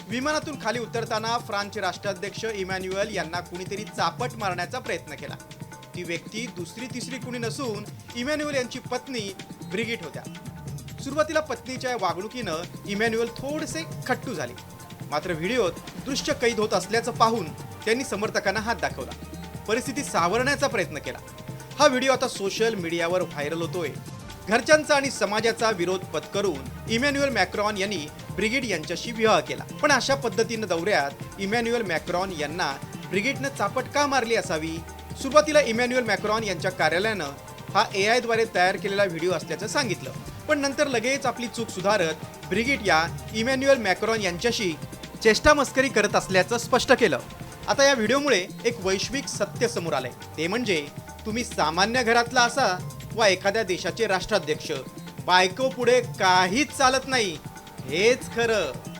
विमानातून खाली उतरताना फ्रान्सचे राष्ट्राध्यक्ष इमॅन्युएल यांना कुणीतरी चापट मारण्याचा प्रयत्न केला. ती व्यक्ती दुसरी तिसरी कुणी नसून इमॅन्युएल यांची पत्नी ब्रिगिट होत्या. सुरुवातीला पत्नीच्या या वागणुकीनं इमॅन्युएल थोडेसे खट्टू झाले. मात्र व्हिडिओत दृश्य कैद होत असल्याचं पाहून त्यांनी समर्थकांना हात दाखवला. परिस्थिती सावरण्याचा प्रयत्न केला. हा व्हिडिओ आता सोशल मीडियावर व्हायरल होतोय. घरच्यांचा आणि समाजाचा विरोध पत्करून इमॅन्युएल मॅक्रॉन यांनी ब्रिगिट यांच्याशी विवाह केला. पण अशा पद्धतीनं दौऱ्यात इमॅन्युएल मॅक्रॉन यांना ब्रिगिटनं चापट का मारली असावी? सुरुवातीला इमॅन्युएल मॅक्रॉन यांच्या कार्यालयानं हा AI द्वारे तयार केलेला व्हिडिओ असल्याचं सांगितलं. पण नंतर लगेच आपली चूक सुधारत ब्रिगिट या इमॅन्युएल मॅक्रॉन यांच्याशी चेष्टा मस्करी करत असल्याचं स्पष्ट केलं. आता या व्हिडिओमुळे एक वैश्विक सत्य समोर आलंय. ते म्हणजे तुम्ही सामान्य घरातला असा वा एखाद्या देशाचे राष्ट्राध्यक्ष, बायको पुढे काहीच चालत नाही, हेच खरं.